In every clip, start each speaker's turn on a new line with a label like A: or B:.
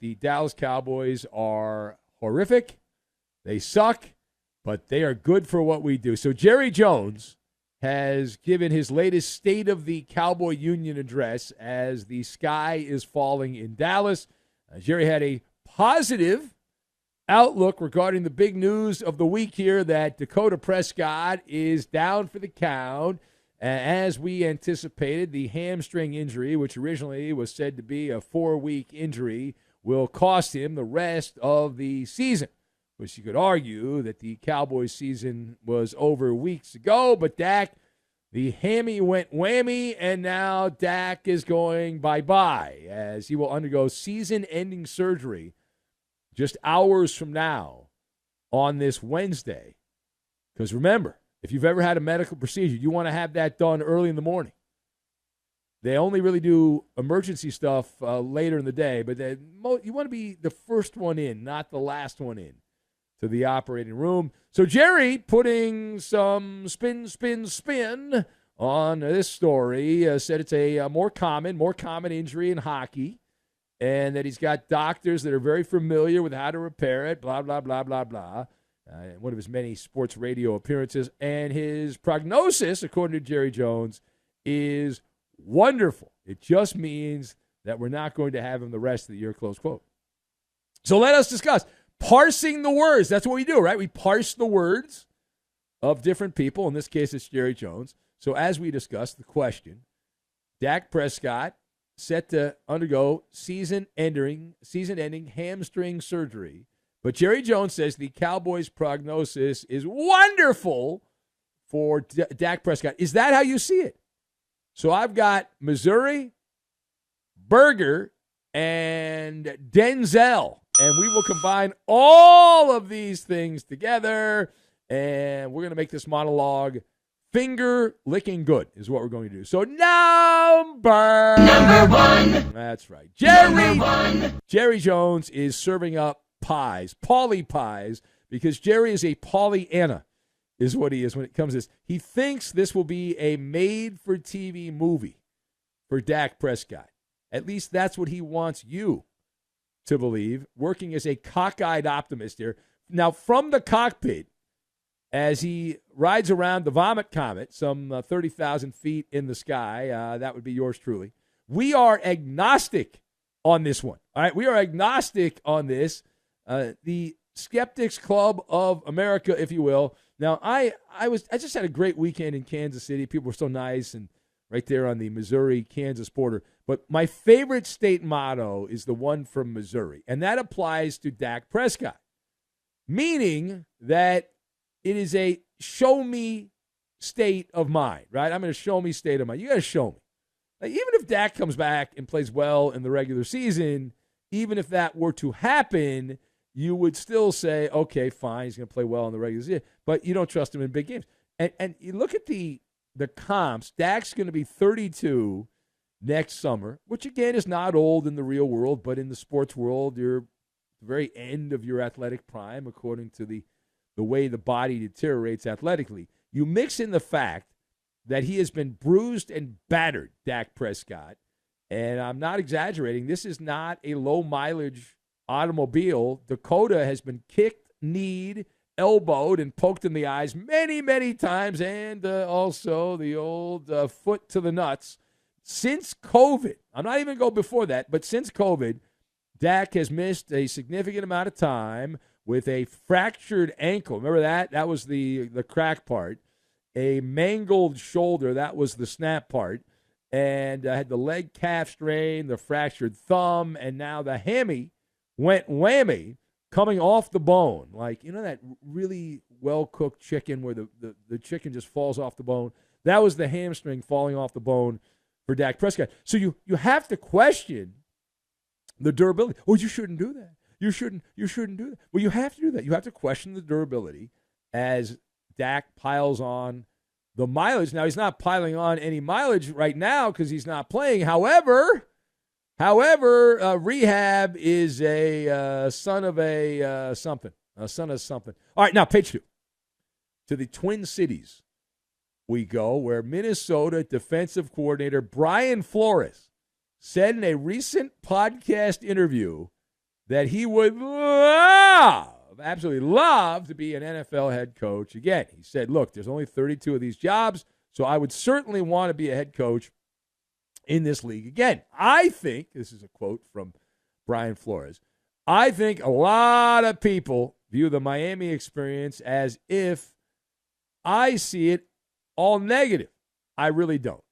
A: the Dallas Cowboys are horrific. They suck, but they are good for what we do. So Jerry Jones has given his latest State of the Cowboy Union address as the sky is falling in Dallas. Jerry had a positive outlook regarding the big news of the week here that Dak Prescott is down for the count. As we anticipated, the hamstring injury, which originally was said to be a 4-week injury, will cost him the rest of the season. Which you could argue that the Cowboys season was over weeks ago, but Dak, the hammy went whammy, and now Dak is going bye-bye as he will undergo season-ending surgery just hours from now on this Wednesday. Because remember, if you've ever had a medical procedure, you want to have that done early in the morning. They only really do emergency stuff later in the day, but you want to be the first one in, not the last one in to the operating room. So Jerry putting some spin on this story, said it's a more common injury in hockey, and that he's got doctors that are very familiar with how to repair it, blah, blah, blah, blah, blah. One of his many sports radio appearances. And his prognosis, according to Jerry Jones, is wonderful. It just means that we're not going to have him the rest of the year, close quote. So let us discuss parsing the words. That's what we do, right? We parse the words of different people. In this case, it's Jerry Jones. So as we discussed, the question, Dak Prescott set to undergo season-ending hamstring surgery. But Jerry Jones says the Cowboys' prognosis is wonderful for Dak Prescott. Is that how you see it? So I've got Missouri, Burger, and Denzel. And we will combine all of these things together, and we're going to make this monologue finger-licking good is what we're going to do. So number one. That's right. Jerry Jones is serving up pies, Polly pies, because Jerry is a Pollyanna, is what he is when it comes to this. He thinks this will be a made-for-TV movie for Dak Prescott. At least that's what he wants you to believe, working as a cockeyed optimist here. Now, from the cockpit, as he rides around the Vomit Comet, some 30,000 feet in the sky, that would be yours truly, we are agnostic on this one. All right, we are agnostic on this. The Skeptics Club of America, if you will. Now, I just had a great weekend in Kansas City. People were so nice and right there on the Missouri-Kansas border. But my favorite state motto is the one from Missouri, and that applies to Dak Prescott, meaning that it is a show-me state of mind, right? I'm in a show-me state of mind. You got to show me. Like, even if Dak comes back and plays well in the regular season, even if that were to happen, you would still say, okay, fine, he's going to play well in the regular season, but you don't trust him in big games. And you look at the comps. Dak's going to be 32 next summer, which, again, is not old in the real world, but in the sports world, you're at the very end of your athletic prime, according to the way the body deteriorates athletically. You mix in the fact that he has been bruised and battered, Dak Prescott, and I'm not exaggerating. This is not a low-mileage automobile. Dakota has been kicked, kneed, elbowed, and poked in the eyes many, many times, and also the old foot to the nuts. Since COVID, I'm not even going before that, but since COVID, Dak has missed a significant amount of time with a fractured ankle. Remember that? That was the crack part. A mangled shoulder. That was the snap part. And had the leg calf strain, the fractured thumb, and now the hammy went whammy coming off the bone. Like, you know that really well-cooked chicken where the chicken just falls off the bone? That was the hamstring falling off the bone for Dak Prescott. So you have to question the durability. Oh, you shouldn't do that. You shouldn't do that. Well, you have to do that. You have to question the durability as Dak piles on the mileage. Now, he's not piling on any mileage right now because he's not playing. However, rehab is a son of a something. A son of something. All right, now, page 2. To the Twin Cities we go, where Minnesota defensive coordinator Brian Flores said in a recent podcast interview that he would love, absolutely love, to be an NFL head coach again. He said, look, there's only 32 of these jobs, so I would certainly want to be a head coach in this league again. I think, this is a quote from Brian Flores, I think a lot of people view the Miami experience as if I see it all negative. I really don't.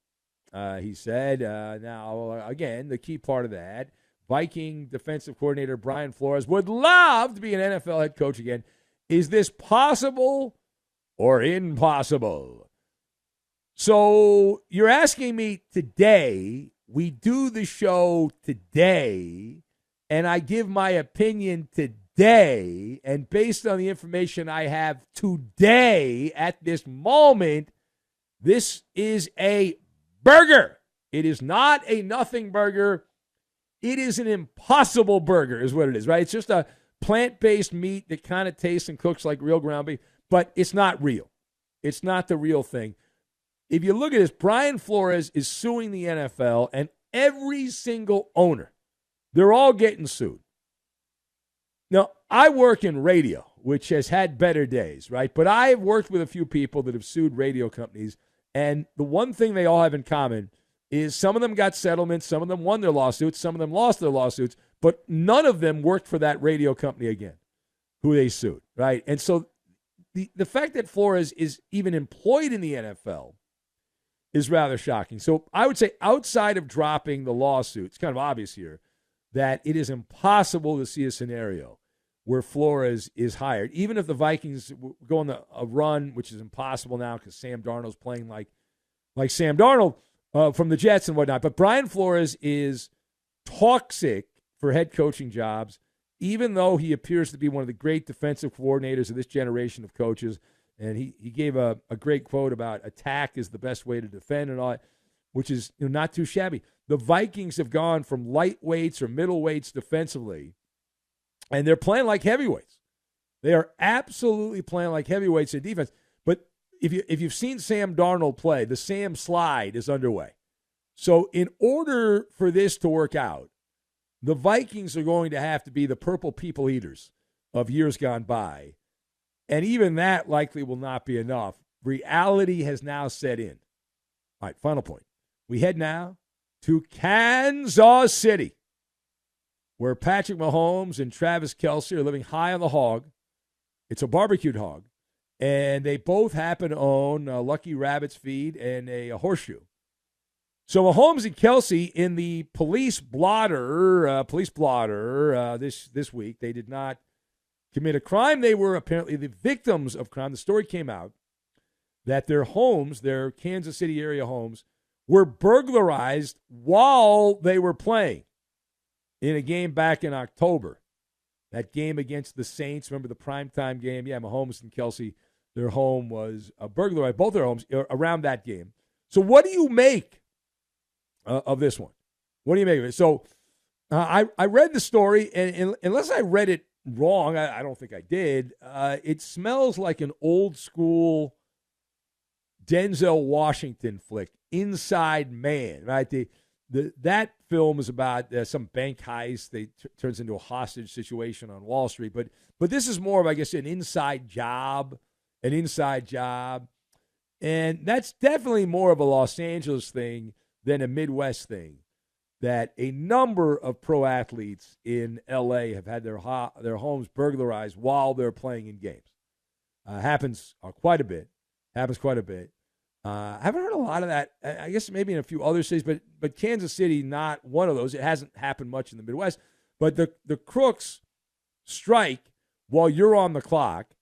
A: He said, now, again, the key part of that, Viking defensive coordinator Brian Flores would love to be an NFL head coach again. Is this possible or impossible? So you're asking me today, we do the show today, and I give my opinion today, and based on the information I have today at this moment, this is a burger. It is not a nothing burger. It is an impossible burger is what it is, right? It's just a plant-based meat that kind of tastes and cooks like real ground beef, but it's not real. It's not the real thing. If you look at this, Brian Flores is suing the NFL, and every single owner, they're all getting sued. Now, I work in radio, which has had better days, right? But I've worked with a few people that have sued radio companies, and the one thing they all have in common is some of them got settlements, some of them won their lawsuits, some of them lost their lawsuits, but none of them worked for that radio company again, who they sued, right? And so the fact that Flores is even employed in the NFL is rather shocking. So I would say outside of dropping the lawsuit, it's kind of obvious here that it is impossible to see a scenario where Flores is hired, even if the Vikings go on a run, which is impossible now because Sam Darnold's playing like Sam Darnold from the Jets and whatnot. But Brian Flores is toxic for head coaching jobs, even though he appears to be one of the great defensive coordinators of this generation of coaches. And he gave a great quote about attack is the best way to defend and all that, which is not too shabby. The Vikings have gone from lightweights or middleweights defensively, and they're playing like heavyweights. They are absolutely playing like heavyweights in defense. But if you've seen Sam Darnold play, the Sam slide is underway. So in order for this to work out, the Vikings are going to have to be the purple people eaters of years gone by. And even that likely will not be enough. Reality has now set in. All right, final point. We head now to Kansas City, where Patrick Mahomes and Travis Kelce are living high on the hog. It's a barbecued hog. And they both happen to own a Lucky Rabbit's feed and a horseshoe. So Mahomes and Kelce in the police blotter this week, they did not commit a crime. They were apparently the victims of crime. The story came out that their homes, their Kansas City area homes, were burglarized while they were playing in a game back in October. That game against the Saints, remember the primetime game? Yeah, Mahomes and Kelce, their home was burglarized, both their homes, around that game. So what do you make of this one? What do you make of it? So I read the story, and unless I read it wrong, I don't think I did, it smells like an old school Denzel Washington flick, Inside Man, right? That film is about some bank heist. They turns into a hostage situation on Wall Street. But this is more of, I guess, an inside job. And that's definitely more of a Los Angeles thing than a Midwest thing, that a number of pro athletes in L.A. have had their homes burglarized while they're playing in games. Happens quite a bit. I haven't heard a lot of that. I guess maybe in a few other cities, but Kansas City, not one of those. It hasn't happened much in the Midwest. But the crooks strike while you're on the clock,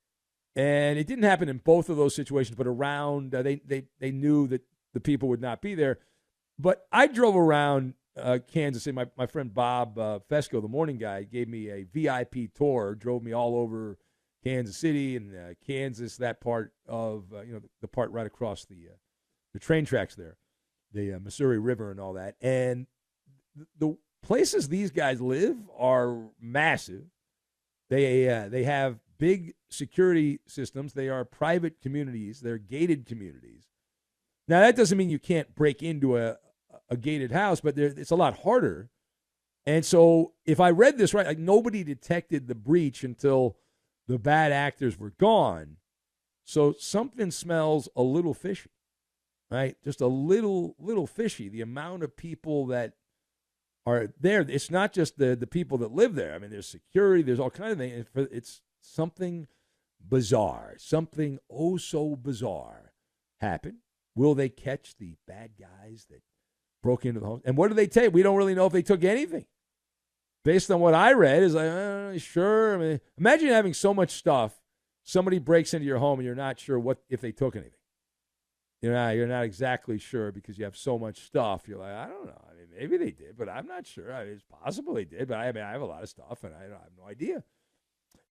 A: and it didn't happen in both of those situations. But around, they knew that the people would not be there. But I drove around Kansas City. My friend Bob Fesco, the morning guy, gave me a VIP tour. Drove me all over Kansas City and Kansas, that part of, the part right across the train tracks there, the Missouri River and all that. And the places these guys live are massive. They have big security systems. They are private communities. They're gated communities. Now, that doesn't mean you can't break into a gated house, but it's a lot harder. And so if I read this right, like nobody detected the breach until the bad actors were gone. So something smells a little fishy, right? Just a little fishy. The amount of people that are there, it's not just the people that live there. I mean, there's security, there's all kinds of things. It's something bizarre, something oh so bizarre happened. Will they catch the bad guys that broke into the home? And what did they take? We don't really know if they took anything. Based on what I read, is like, sure. I mean, imagine having so much stuff, somebody breaks into your home and you're not sure if they took anything. You're not exactly sure because you have so much stuff. You're like, I don't know. I mean, maybe they did, but I'm not sure. I mean, it's possible they did, but I have a lot of stuff and I have no idea.